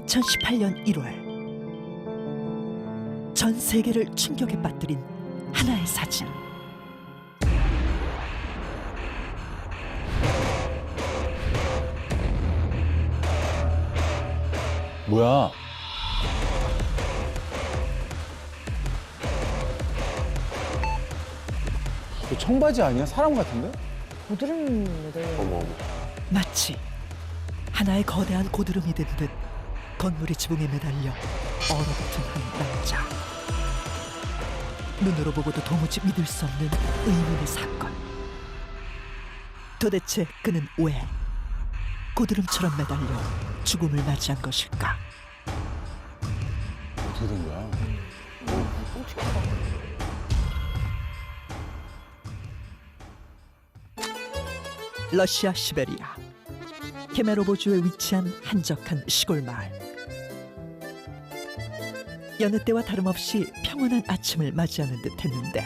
2018년 1월 전 세계를 충격에 빠뜨린 하나의 사진. 뭐야? 저 청바지 아니야? 사람 같은데? 고드름 매달려. 어머. 마치 하나의 거대한 고드름이 된 듯 건물의 지붕에 매달려 얼어붙은 한 남자. 눈으로 보고도 도무지 믿을 수 없는 의문의 사건. 도대체 그는 왜 고드름처럼 매달려 죽음을 맞이한 것일까? 어떻게 된 거야? 러시아 시베리아 케메로보주에 위치한 한적한 시골 마을. 여느 때와 다름없이 평온한 아침을 맞이하는 듯 했는데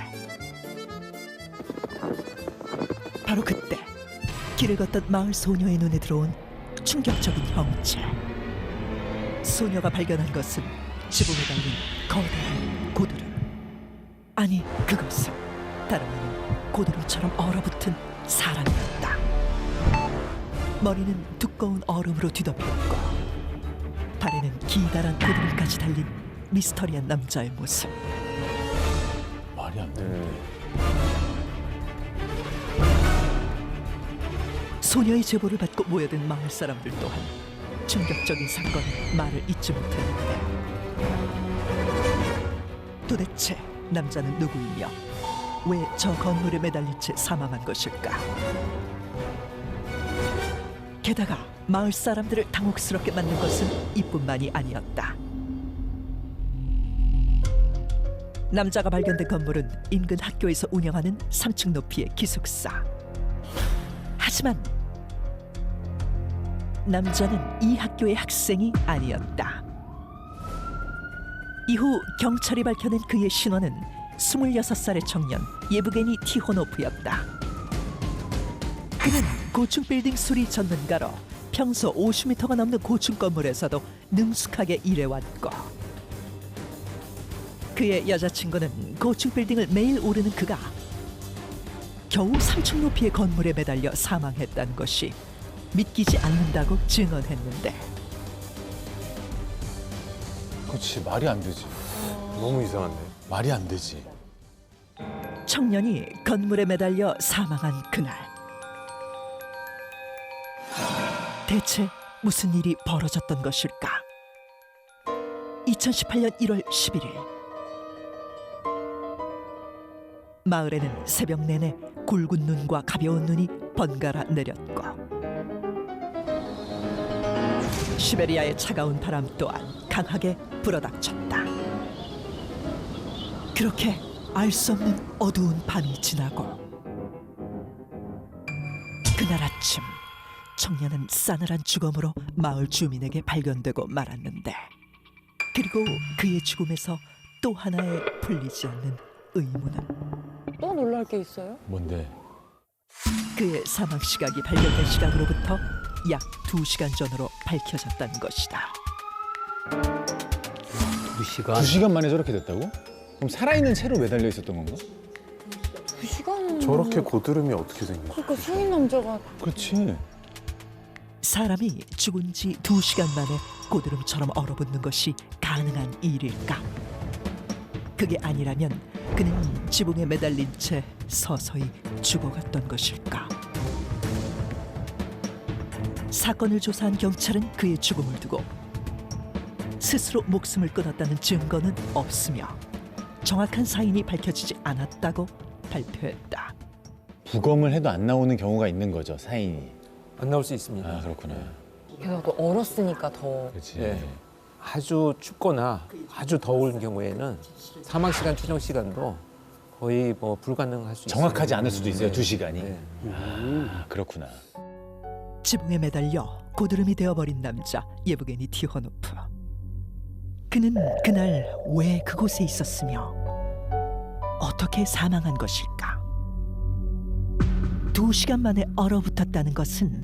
바로 그때 길을 걷던 마을 소녀의 눈에 들어온 충격적인 형체. 소녀가 발견한 것은 지붕에 달린 거대한 고드름. 아니, 그것은 다름 아닌 고드름처럼 얼어붙은 사람이었다. 머리는 두꺼운 얼음으로 뒤덮였고 발에는 기다란 고드름까지 달린 미스터리한 남자의 모습. 말이 안 돼. 소녀의 제보를 받고 모여든 마을 사람들 또한 충격적인 사건에 말을 잇지 못했는데 도대체 남자는 누구이며 왜 저 건물에 매달린 채 사망한 것일까? 게다가 마을 사람들을 당혹스럽게 만든 것은 이뿐만이 아니었다. 남자가 발견된 건물은 인근 학교에서 운영하는 3층 높이의 기숙사. 하지만 남자는 이 학교의 학생이 아니었다. 이후 경찰이 밝혀낸 그의 신원은 26살의 청년 예브게니 티호노프였다. 그는 고층 빌딩 수리 전문가로 평소 50m가 넘는 고층 건물에서도 능숙하게 일해왔고 그의 여자친구는 고층 빌딩을 매일 오르는 그가 겨우 3층 높이의 건물에 매달려 사망했다는 것이 믿기지 않는다고 증언했는데 그렇지, 말이 안 되지. 너무 이상한데. 말이 안 되지. 청년이 건물에 매달려 사망한 그날 대체 무슨 일이 벌어졌던 것일까? 2018년 1월 11일 마을에는 새벽 내내 굵은 눈과 가벼운 눈이 번갈아 내렸고 시베리아의 차가운 바람 또한 강하게 불어닥쳤다. 그렇게 알 수 없는 어두운 밤이 지나고 그날 아침 청년은 싸늘한 죽음으로 마을 주민에게 발견되고 말았는데 그리고 그의 죽음에서 또 하나의 풀리지 않는 의문은 또 놀랄 게 있어요? 뭔데? 그의 사망 시각이 발견된 시각으로부터 약 2시간 전으로 밝혀졌다는 것이다. 2시간? 2시간 만에 저렇게 됐다고? 그럼 살아있는 채로 매달려 있었던 건가? 2시간. 저렇게 고드름이 어떻게 생겨? 그러니까 성인 남자가 그렇지. 사람이 죽은 지 2시간 만에 고드름처럼 얼어붙는 것이 가능한 일일까? 그게 아니라면 그는 지붕에 매달린 채 서서히 죽어갔던 것일까? 사건을 조사한 경찰은 그의 죽음을 두고 스스로 목숨을 끊었다는 증거는 없으며 정확한 사인이 밝혀지지 않았다고 발표했다. 부검을 해도 안 나오는 경우가 있는 거죠, 사인이. 안 나올 수 있습니다. 아, 그렇구나. 게다가 또 얼었으니까 더. 그렇지. 네. 아주 춥거나 아주 더운 경우에는 사망 시간, 추정 시간도 거의 뭐 불가능할 수 있어요. 정확하지 않을 수도 있어요, 네. 2시간이. 네. 아, 그렇구나. 지붕에 매달려 고드름이 되어버린 남자 예브게니 티호노프. 그는 그날 왜 그곳에 있었으며 어떻게 사망한 것일까? 2시간 만에 얼어붙었다는 것은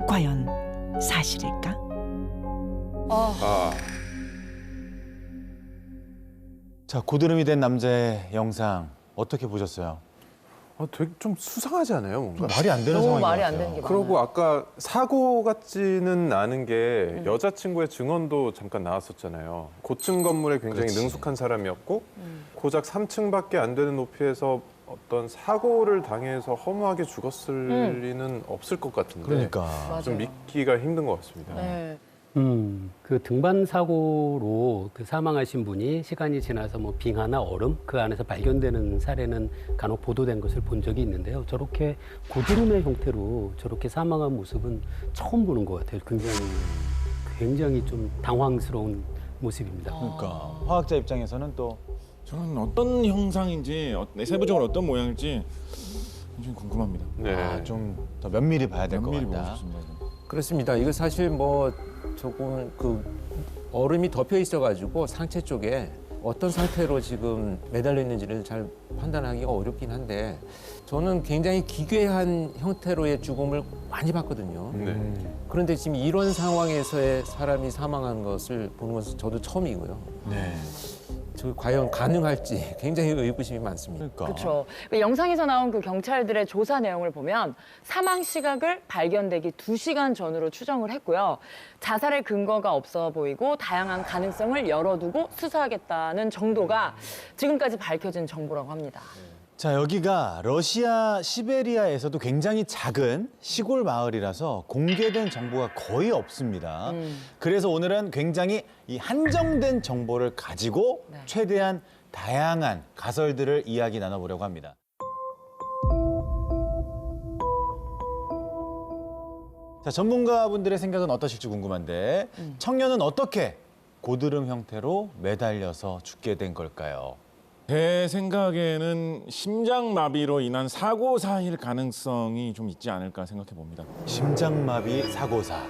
과연 사실일까? 아, 자, 고드름이 된 남자의 영상 어떻게 보셨어요? 되게 좀 수상하지 않아요, 좀 뭔가? 말이 안 되는 너무 상황인 것 말이 안 같아요. 되는 게 그러고 많아요. 아까 사고 같지는 않은 게 여자친구의 증언도 잠깐 나왔었잖아요. 고층 건물에 굉장히 그렇지. 능숙한 사람이었고 고작 3층밖에 안 되는 높이에서 어떤 사고를 당해서 허무하게 죽었을 리는 없을 것 같은데 그러니까. 맞아요. 좀 믿기가 힘든 것 같습니다. 네. 그 등반 사고로 그 사망하신 분이 시간이 지나서 뭐 빙하나 얼음 그 안에서 발견되는 사례는 간혹 보도된 것을 본 적이 있는데요. 저렇게 고드름의 형태로 저렇게 사망한 모습은 처음 보는 것 같아요. 굉장히 좀 당황스러운 모습입니다. 그러니까 화학자 입장에서는 또 저는 어떤 형상인지 세부적으로 어떤 모양일지 굉장히 궁금합니다. 네. 좀 더 면밀히 봐야 될 것 면밀히 보고 같다. 싶습니다. 그렇습니다. 이거 사실 뭐 조금 그 얼음이 덮여 있어가지고 상체 쪽에 어떤 상태로 지금 매달려 있는지를 잘 판단하기가 어렵긴 한데 저는 굉장히 기괴한 형태로의 죽음을 많이 봤거든요. 네. 그런데 지금 이런 상황에서의 사람이 사망한 것을 보는 것은 저도 처음이고요. 네. 저 과연 가능할지 굉장히 의구심이 많습니다. 그러니까. 그렇죠. 영상에서 나온 그 경찰들의 조사 내용을 보면 사망 시각을 발견되기 2시간 전으로 추정을 했고요. 자살의 근거가 없어 보이고 다양한 가능성을 열어두고 수사하겠다는 정도가 지금까지 밝혀진 정보라고 합니다. 자, 여기가 러시아 시베리아에서도 굉장히 작은 시골 마을이라서 공개된 정보가 거의 없습니다. 그래서 오늘은 굉장히 이 한정된 정보를 가지고 네. 최대한 다양한 가설들을 이야기 나눠보려고 합니다. 자, 전문가분들의 생각은 어떠실지 궁금한데 청년은 어떻게 고드름 형태로 매달려서 죽게 된 걸까요? 제 생각에는 심장마비로 인한 사고사일 가능성이 좀 있지 않을까 생각해 봅니다. 심장마비 사고사.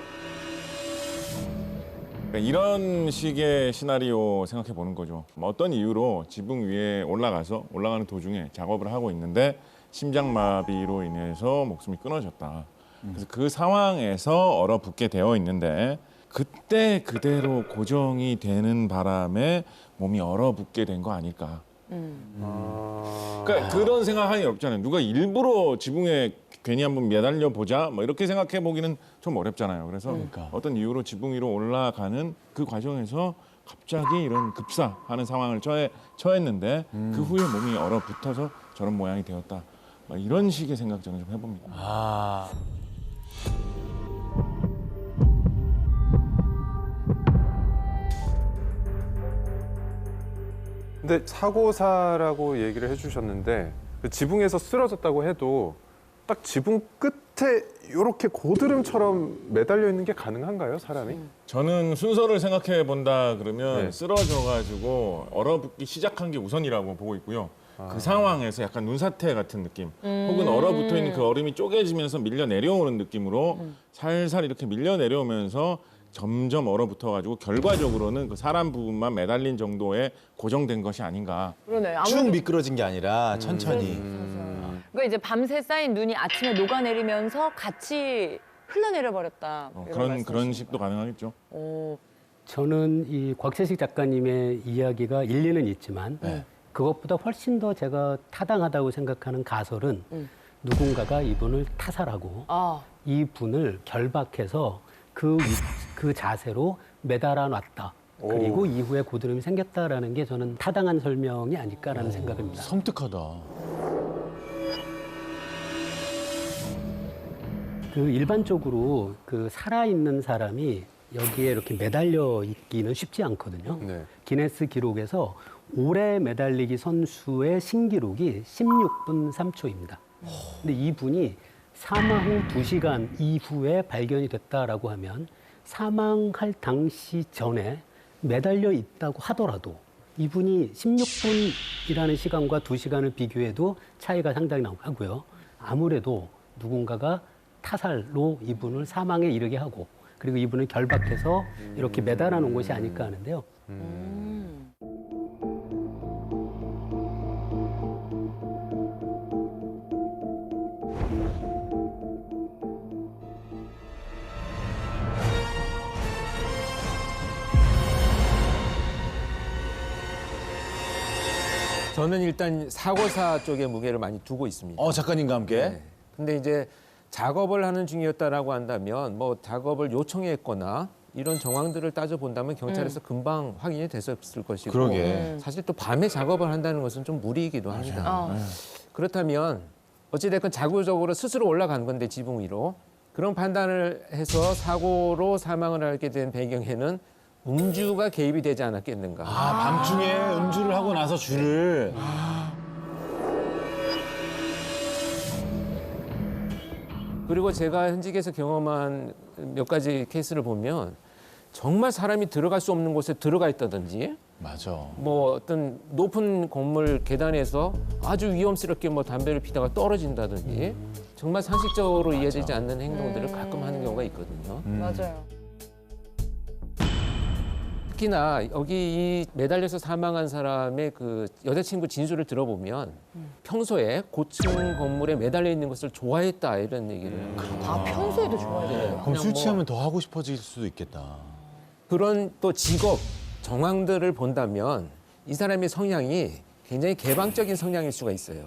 그러니까 이런 식의 시나리오 생각해 보는 거죠. 어떤 이유로 지붕 위에 올라가는 도중에 작업을 하고 있는데 심장마비로 인해서 목숨이 끊어졌다. 그래서 그 상황에서 얼어붙게 되어 있는데 그때 그대로 고정이 되는 바람에 몸이 얼어붙게 된 거 아닐까. 그러니까 그런 생각하기 어렵잖아요. 누가 일부러 지붕에 괜히 한번 매달려 보자 뭐 이렇게 생각해 보기는 좀 어렵잖아요. 그래서 그러니까. 어떤 이유로 지붕 위로 올라가는 그 과정에서 갑자기 이런 급사하는 상황을 처했는데 그 후에 몸이 얼어붙어서 저런 모양이 되었다. 막 이런 식의 생각 저는 좀 해봅니다. 아. 근데 사고사라고 얘기를 해주셨는데 그 지붕에서 쓰러졌다고 해도 딱 지붕 끝에 이렇게 고드름처럼 매달려 있는 게 가능한가요, 사람이? 저는 순서를 생각해 본다 그러면 네. 쓰러져가지고 얼어붙기 시작한 게 우선이라고 보고 있고요. 그 상황에서 약간 눈사태 같은 느낌 혹은 얼어붙어 있는 그 얼음이 쪼개지면서 밀려 내려오는 느낌으로 살살 이렇게 밀려 내려오면서 점점 얼어붙어가지고 결과적으로는 그 사람 부분만 매달린 정도에 고정된 것이 아닌가. 그러네. 쭉 미끄러진 게 아니라 천천히. 그러니까 이제 밤새 쌓인 눈이 아침에 녹아내리면서 같이 흘러내려 버렸다. 그런 식도 가능하겠죠. 저는 이 곽재식 작가님의 이야기가 일리는 있지만 그것보다 훨씬 더 제가 타당하다고 생각하는 가설은 누군가가 이분을 타살하고 아, 이분을 결박해서 그 자세로 매달아 놨다. 그리고 이후에 고드름이 생겼다라는 게 저는 타당한 설명이 아닐까라는 생각입니다. 섬뜩하다. 그 일반적으로 그 살아있는 사람이 여기에 이렇게 매달려 있기는 쉽지 않거든요. 네. 기네스 기록에서 오래 매달리기 선수의 신기록이 16분 3초입니다. 근데 이분이 사망 후 2시간 이후에 발견이 됐다라고 하면 사망할 당시 전에 매달려 있다고 하더라도 이분이 16분이라는 시간과 2시간을 비교해도 차이가 상당히 나고요. 아무래도 누군가가 타살로 이분을 사망에 이르게 하고 그리고 이분을 결박해서 이렇게 매달아 놓은 것이 아닐까 하는데요. 저는 일단 사고사 쪽에 무게를 많이 두고 있습니다. 작가님과 함께. 네. 근데 이제 작업을 하는 중이었다라고 한다면 뭐 작업을 요청했거나 이런 정황들을 따져본다면 경찰에서 금방 확인이 됐었을 것이고 그러게. 사실 또 밤에 작업을 한다는 것은 좀 무리이기도 합니다. 그렇다면 어찌됐건 자구적으로 스스로 올라간 건데 지붕 위로 그런 판단을 해서 사고로 사망을 하게 된 배경에는 음주가 개입이 되지 않았겠는가. 밤중에 음주를 하고 나서 줄을. 그리고 제가 현직에서 경험한 몇 가지 케이스를 보면 정말 사람이 들어갈 수 없는 곳에 들어가 있다든지 맞아. 뭐 어떤 높은 건물 계단에서 아주 위험스럽게 뭐 담배를 피다가 떨어진다든지 정말 상식적으로 이해되지 않는 행동들을 가끔 하는 경우가 있거든요. 맞아요. 특히나 여기 이 매달려서 사망한 사람의 그 여자친구 진술을 들어보면 평소에 고층 건물에 매달려 있는 것을 좋아했다 이런 얘기를 합니다. 아, 평소에도 좋아해요. 그럼 술 뭐- 취하면 더 하고 싶어질 수도 있겠다. 그런 또 직업 정황들을 본다면 이 사람의 성향이 굉장히 개방적인 성향일 수가 있어요.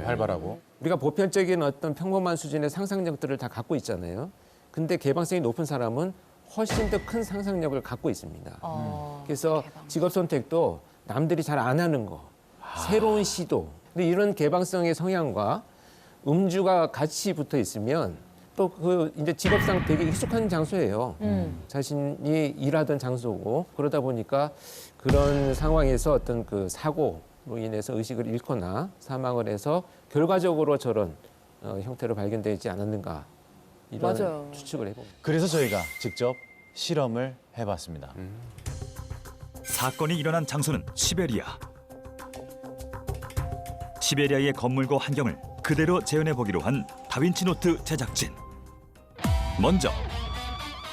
활발하고. 우리가 보편적인 어떤 평범한 수준의 상상력들을 다 갖고 있잖아요. 근데 개방성이 높은 사람은 훨씬 더 큰 상상력을 갖고 있습니다. 그래서 직업 선택도 남들이 잘 안 하는 거, 새로운 시도. 근데 이런 개방성의 성향과 음주가 같이 붙어 있으면 또 그 이제 직업상 되게 익숙한 장소예요. 자신이 일하던 장소고 그러다 보니까 그런 상황에서 어떤 그 사고로 인해서 의식을 잃거나 사망을 해서 결과적으로 저런 형태로 발견되지 않았는가 이런 맞아요. 추측을 해봅니다. 그래서 저희가 직접 실험을 해봤습니다. 사건이 일어난 장소는 시베리아. 시베리아의 건물과 환경을 그대로 재현해 보기로 한 다빈치 노트 제작진. 먼저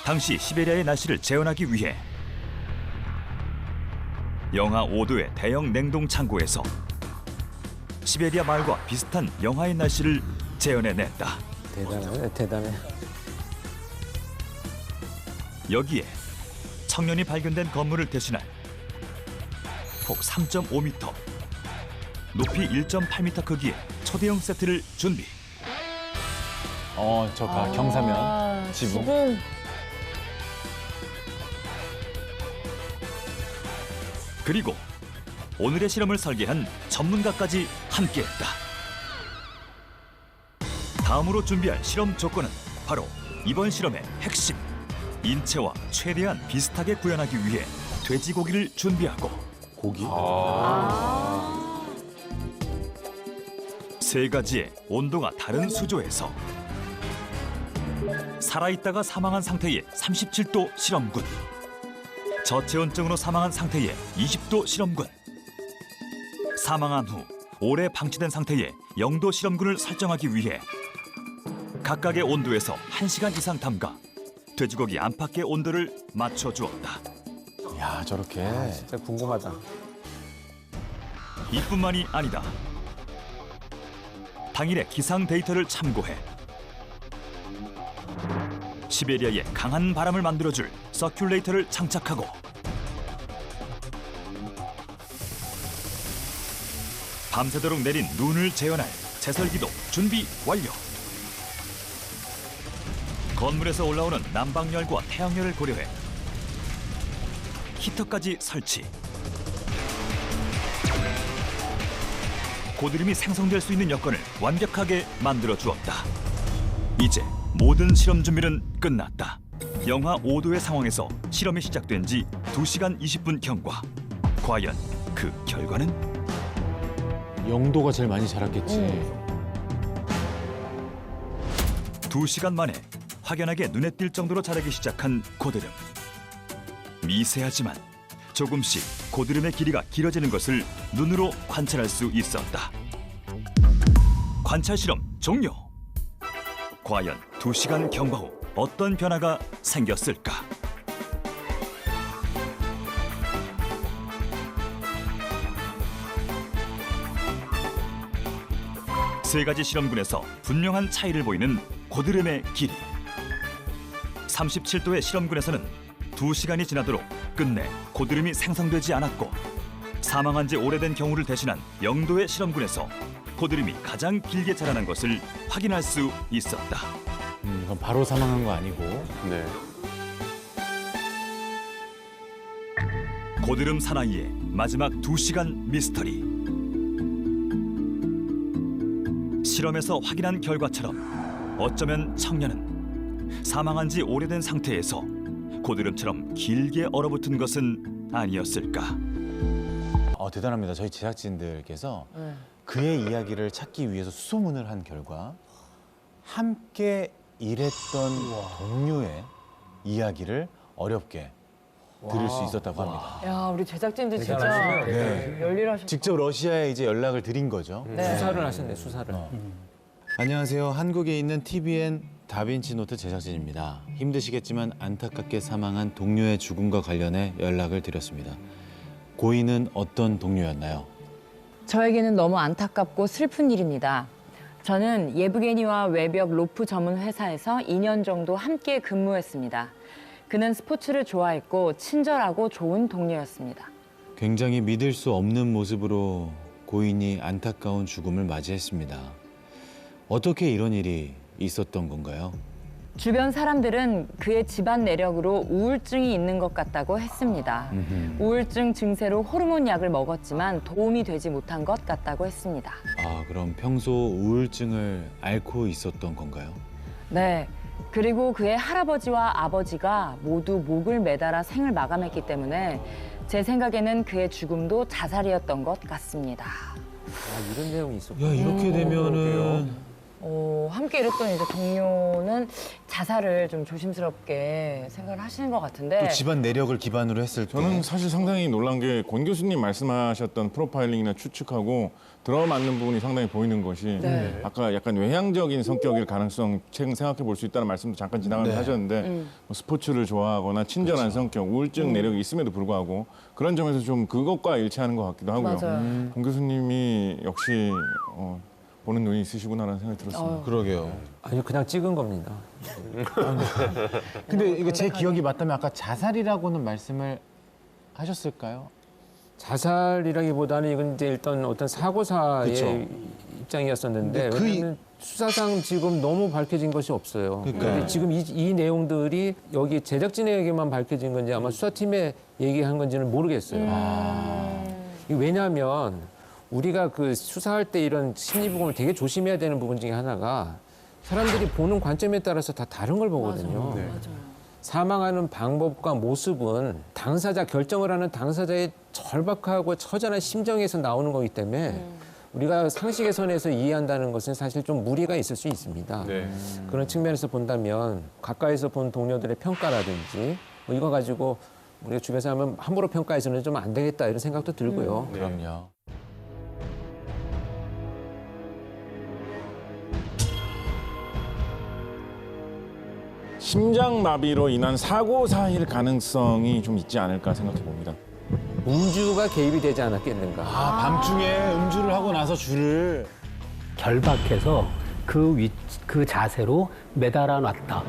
당시 시베리아의 날씨를 재현하기 위해 영하 5도의 대형 냉동 창고에서 시베리아 마을과 비슷한 영하의 날씨를 재현해냈다. 대단해, 대단해. 여기에 청년이 발견된 건물을 대신할 폭 3.5m, 높이 1.8m 크기의 초대형 세트를 준비. 경사면 지붕. 그리고 오늘의 실험을 설계한 전문가까지 함께했다. 다음으로 준비할 실험 조건은 바로 이번 실험의 핵심. 인체와 최대한 비슷하게 구현하기 위해 돼지고기를 준비하고 고기? 세 가지의 온도가 다른 수조에서 살아있다가 사망한 상태의 37도 실험군, 저체온증으로 사망한 상태의 20도 실험군, 사망한 후 오래 방치된 상태의 0도 실험군을 설정하기 위해 각각의 온도에서 1시간 이상 담가 돼지고기 안팎의 온도를 맞춰주었다. 야, 저렇게. 진짜 궁금하다. 이뿐만이 아니다. 당일의 기상 데이터를 참고해 시베리아의 강한 바람을 만들어줄 서큘레이터를 장착하고 밤새도록 내린 눈을 재현할 제설기도 준비 완료. 건물에서 올라오는 난방열과 태양열을 고려해 히터까지 설치. 고드름이 생성될 수 있는 여건을 완벽하게 만들어 주었다. 이제 모든 실험 준비는 끝났다. 영하 5도의 상황에서 실험이 시작된 지 2시간 20분 경과. 과연 그 결과는? 영도가 제일 많이 자랐겠지. 2시간 만에 확연하게 눈에 띌 정도로 자라기 시작한 고드름. 미세하지만 조금씩 고드름의 길이가 길어지는 것을 눈으로 관찰할 수 있었다. 관찰 실험 종료. 과연 2시간 경과 후 어떤 변화가 생겼을까? 세 가지 실험군에서 분명한 차이를 보이는 고드름의 길이. 37도의 실험군에서는 2시간이 지나도록 끝내 고드름이 생성되지 않았고 사망한 지 오래된 경우를 대신한 영도의 실험군에서 고드름이 가장 길게 자라난 것을 확인할 수 있었다. 그럼 바로 사망한 거 아니고. 네. 고드름 사나이의 마지막 2시간 미스터리. 실험에서 확인한 결과처럼 어쩌면 청년은 사망한 지 오래된 상태에서 고드름처럼 길게 얼어붙은 것은 아니었을까. 대단합니다. 저희 제작진들께서 그의 이야기를 찾기 위해서 수소문을 한 결과 함께 일했던 동료의 이야기를 어렵게 들을 수 있었다고 합니다. 야, 우리 제작진들 진짜 대단하시네요. 네. 열일하셨다. 직접 러시아에 이제 연락을 드린 거죠. 네. 수사를 하셨네, 수사를. 안녕하세요. 한국에 있는 TVN 다빈치 노트 제작진입니다. 힘드시겠지만 안타깝게 사망한 동료의 죽음과 관련해 연락을 드렸습니다. 고인은 어떤 동료였나요? 저에게는 너무 안타깝고 슬픈 일입니다. 저는 예브게니와 외벽 로프 전문 회사에서 2년 정도 함께 근무했습니다. 그는 스포츠를 좋아했고 친절하고 좋은 동료였습니다. 굉장히 믿을 수 없는 모습으로 고인이 안타까운 죽음을 맞이했습니다. 어떻게 이런 일이 있었던 건가요? 주변 사람들은 그의 집안 내력으로 우울증이 있는 것 같다고 했습니다. 우울증 증세로 호르몬 약을 먹었지만 도움이 되지 못한 것 같다고 했습니다. 그럼 평소 우울증을 앓고 있었던 건가요? 네. 그리고 그의 할아버지와 아버지가 모두 목을 매달아 생을 마감했기 때문에 제 생각에는 그의 죽음도 자살이었던 것 같습니다. 이런 내용이 있었군요. 야, 이렇게 되면은 함께 일했던 이제 동료는 자살을 좀 조심스럽게 생각을 하시는 것 같은데. 또 집안 내력을 기반으로 했을 때 저는 사실 상당히 놀란 게 권 교수님 말씀하셨던 프로파일링이나 추측하고 들어맞는 부분이 상당히 보이는 것이 네. 아까 약간 외향적인 성격일 가능성 최근 생각해 볼 수 있다는 말씀도 잠깐 지나가면서 하셨는데 뭐 스포츠를 좋아하거나 친절한 성격, 우울증 내력이 있음에도 불구하고 그런 점에서 좀 그것과 일치하는 것 같기도 하고요. 맞아요. 권 교수님이 역시 보는 눈이 있으시구나라는 생각이 들었습니다. 그러게요. 아니, 그냥 찍은 겁니다. 근데 이게 제 기억이 맞다면 아까 자살이라고는 말씀을 하셨을까요? 자살이라기보다는 이건 이제 일단 어떤 사고사의 그쵸. 입장이었었는데 근데 왜냐하면 수사상 지금 너무 밝혀진 것이 없어요. 그러니까요. 근데 지금 이 내용들이 여기 제작진에게만 밝혀진 건지 아마 수사팀에 얘기한 건지는 모르겠어요. 이게 왜냐하면 우리가 그 수사할 때 이런 심리 부분을 되게 조심해야 되는 부분 중에 하나가 사람들이 보는 관점에 따라서 다 다른 걸 보거든요. 사망하는 방법과 모습은 당사자 결정을 하는 당사자의 절박하고 처절한 심정에서 나오는 거기 때문에 우리가 상식의 선에서 이해한다는 것은 사실 좀 무리가 있을 수 있습니다. 네. 그런 측면에서 본다면 가까이서 본 동료들의 평가라든지 뭐 이거 가지고 우리가 주변에서 하면 함부로 평가해서는 좀 안 되겠다 이런 생각도 들고요. 그럼요. 심장마비로 인한 사고사일 가능성이 좀 있지 않을까 생각해 봅니다. 음주가 개입이 되지 않았겠는가. 밤중에 음주를 하고 나서 줄을 결박해서 그 자세로 매달아 놨다.